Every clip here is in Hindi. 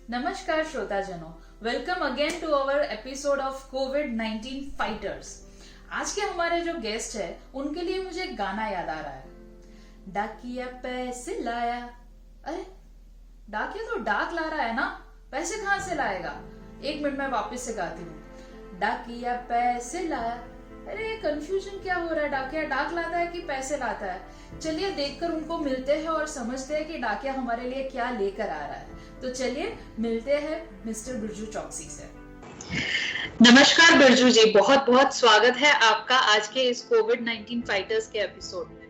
नमस्कार श्रोताजनों, welcome again to our episode of कोविड-19 फाइटर्स। आज के हमारे जो गेस्ट है उनके लिए मुझे एक गाना याद आ रहा है। डाकिया पैसे लाया। अरे डाकिया तो डाक ला रहा है ना, पैसे कहाँ से लाएगा? एक मिनट में वापस से गाती हूँ। डाकिया पैसे लाया। अरे कंफ्यूजन क्या हो रहा है? डाकिया डाक लाता है कि पैसे लाता है? चलिए देखकर उनको मिलते हैं और समझते हैं कि डाकिया हमारे लिए क्या लेकर आ रहा है। तो चलिए मिलते हैं मिस्टर बिरजू चौकसी से। नमस्कार बिरजू जी, बहुत बहुत स्वागत है आपका आज के इस कोविड-19 फाइटर्स के एपिसोड में।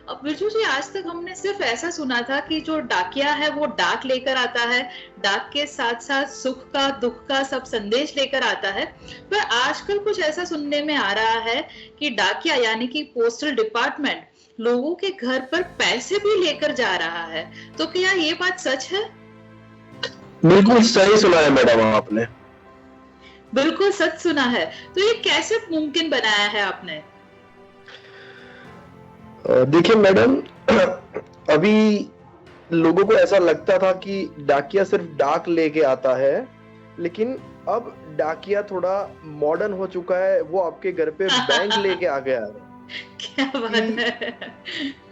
अब बिरजू जी, आज तक हमने सिर्फ ऐसा सुना था कि जो डाकिया है वो डाक लेकर आता है, डाक के साथ साथ सुख का दुख का सब संदेश लेकर आता है। पर आजकल कुछ ऐसा सुनने में आ रहा है कि डाकिया यानी कि पोस्टल डिपार्टमेंट लोगों के घर पर पैसे भी लेकर जा रहा है। तो क्या ये बात सच है? बिल्कुल सही सुना है मैडम आपने। बिल्कुल सच सुना है। तो ये कैसे मुमकिन बनाया है आपने? देखिए मैडम, अभी लोगों को ऐसा लगता था कि डाकिया सिर्फ डाक लेके आता है, लेकिन अब डाकिया थोड़ा मॉडर्न हो चुका है। वो आपके घर पे बैंक लेके आ गया है। क्या बात है?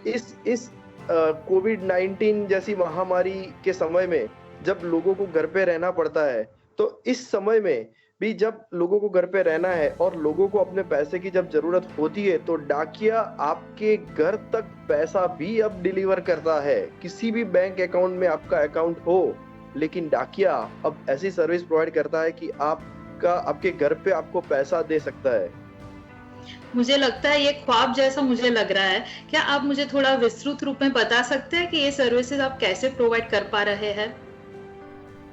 इस कोविड-19 जैसी महामारी के समय में जब लोगों को घर पे रहना पड़ता है, तो इस समय में भी जब लोगों को घर पे रहना है और लोगों को अपने पैसे की जब जरूरत होती है, तो डाकिया आपके घर तक पैसा भी अब डिलीवर करता है। किसी भी बैंक अकाउंट में आपका अकाउंट हो, लेकिन डाकिया अब ऐसी सर्विस प्रोवाइड करता है कि आपके घर पे आपको पैसा दे सकता है। मुझे लगता है ये ख्वाब जैसा मुझे लग रहा है। क्या आप मुझे थोड़ा विस्तृत रूप में बता सकते हैं कि ये सर्विसेज आप कैसे प्रोवाइड कर पा रहे हैं?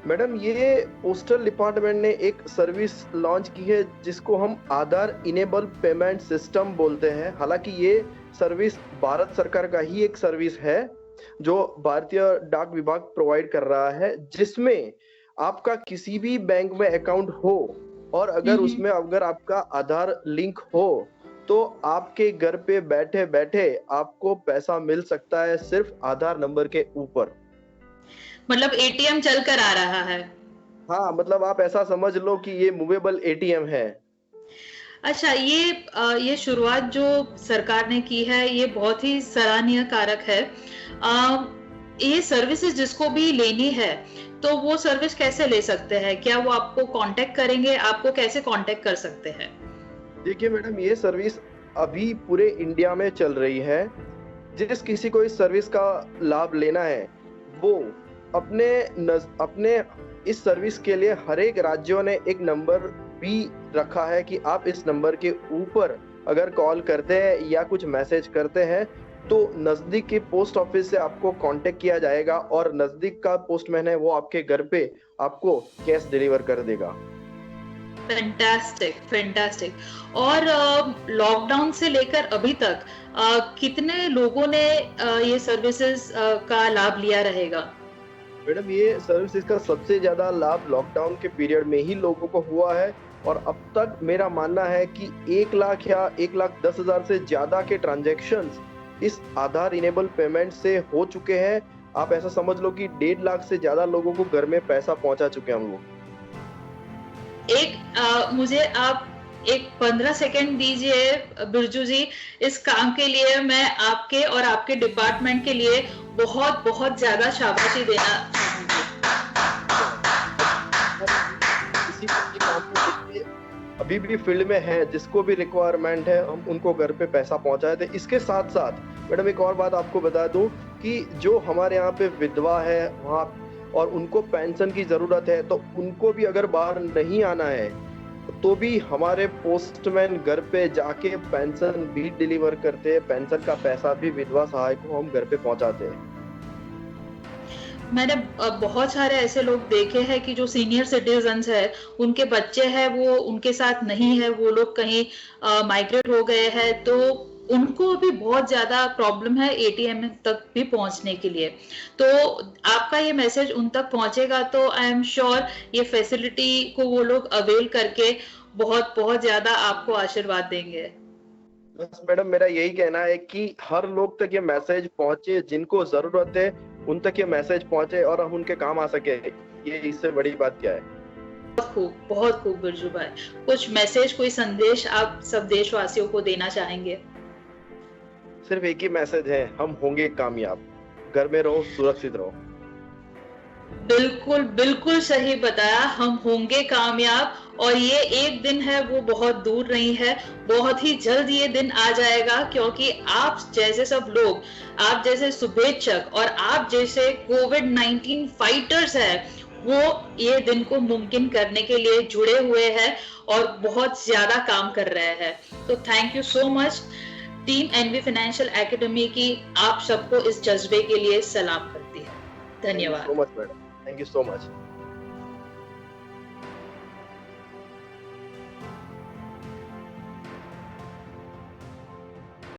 मैडम, ये पोस्टल डिपार्टमेंट ने एक सर्विस लॉन्च की है जिसको हम आधार इनेबल पेमेंट सिस्टम बोलते हैं। हालांकि ये सर्विस भारत सरकार का ही एक सर्विस है जो भारतीय डाक विभाग प्रोवाइड कर रहा है, जिसमें आपका किसी भी बैंक में अकाउंट हो और अगर आपका आधार लिंक हो, तो आपके घर पे बैठे बैठे आपको पैसा मिल सकता है सिर्फ आधार नंबर के ऊपर। मतलब एटीएम चल कर आ रहा है? हाँ, मतलब आप ऐसा समझ लो कि ये मूवेबल एटीएम है। अच्छा, ये शुरुआत जो सरकार ने की है ये बहुत ही सराहनीय कारक है। ये सर्विसेज जिसको भी लेनी है तो वो सर्विस कैसे ले सकते हैं? क्या वो आपको कांटेक्ट करेंगे? आपको कैसे कांटेक्ट कर सकते हैं? देखिए मैडम, ये सर्विस अभी पूरे इंडिया में चल रही है। जिस किसी को इस सर्विस का लाभ लेना है, वो अपने इस सर्विस के लिए हर एक राज्यों ने एक नंबर भी रखा है कि आप इस नंबर के ऊपर अगर कॉल करते हैं या कुछ मैसेज करते हैं, तो नजदीक के पोस्ट ऑफिस से आपको कांटेक्ट किया जाएगा और नजदीक का पोस्टमैन है वो आपके घर पे आपको कैश डिलीवर कर देगा। फैंटास्टिक। और लॉकडाउन से लेकर अभी तक कितने लोगों ने ये सर्विसेज का लाभ लिया रहेगा? मैडम, ये सर्विसेज का सबसे ज्यादा लाभ लॉकडाउन के पीरियड में ही लोगों को हुआ है और अब तक मेरा मानना है कि 1 लाख या 1,10,000 से ज्यादा के ट्रांजैक्शंस इस आधार इनेबल पेमेंट से हो चुके हैं। आप ऐसा समझ लो कि 1.5 लाख से ज्यादा लोगों को घर में पैसा पहुंचा चुके हैं हम लोग। मुझे आप एक 15 सेकंड दीजिए बिरजू जी। इस काम के लिए मैं आपके और आपके डिपार्टमेंट के लिए बहुत बहुत ज्यादा शाबाशी देना चाहूंगी। अभी भी फील्ड में है, जिसको भी रिक्वायरमेंट है हम उनको घर पे पैसा पहुंचाए थे। इसके साथ साथ मैडम एक और बात आपको बता दूं कि जो हमारे यहाँ पे विधवा है वहाँ और उनको पेंशन की जरूरत है, तो उनको भी अगर बाहर नहीं आना है तो भी हमारे पोस्टमैन घर पे जाके पेंशन भी डिलीवर करते हैं। पेंशन का पैसा भी विधवा सहायक को हम घर पे पहुंचाते हैं। मैंने बहुत सारे ऐसे लोग देखे हैं कि जो सीनियर सिटीजन्स है, उनके बच्चे हैं वो उनके साथ नहीं है, वो लोग कहीं माइग्रेट हो गए हैं, तो उनको भी बहुत ज्यादा प्रॉब्लम है एटीएम तक भी पहुंचने के लिए। तो आपका ये मैसेज उन तक पहुंचेगा तो आई एम श्योर ये फैसिलिटी को वो लोग अवेल करके बहुत बहुत ज्यादा आपको आशीर्वाद देंगे। बस मैडम, मेरा यही कहना है कि हर लोग तक ये मैसेज पहुंचे, जिनको जरूरत है उन तक ये मैसेज पहुंचे और हम उनके काम आ सके। ये इससे बड़ी बात क्या है? बहुत खूब बिरजू भाई। कुछ मैसेज, कोई संदेश आप सब देशवासियों को देना चाहेंगे? सिर्फ एक ही मैसेज है, हम होंगे कामयाब। घर में रहो, सुरक्षित रहो। बिल्कुल बिल्कुल सही बताया, हम होंगे कामयाब। और ये एक दिन है वो बहुत दूर नहीं है, बहुत ही जल्द ये दिन आ जाएगा, क्योंकि आप जैसे सब लोग, आप जैसे शुभेच्छक और आप जैसे कोविड-19 फाइटर्स हैं, वो ये दिन को मुमकिन करने के लिए जुड़े हुए हैं और बहुत ज्यादा काम कर रहे हैं। तो thank you so much team NV financial academy की, आप सबको इस जज्बे के लिए सलाम करती है। धन्यवाद। So much madam, thank you so much.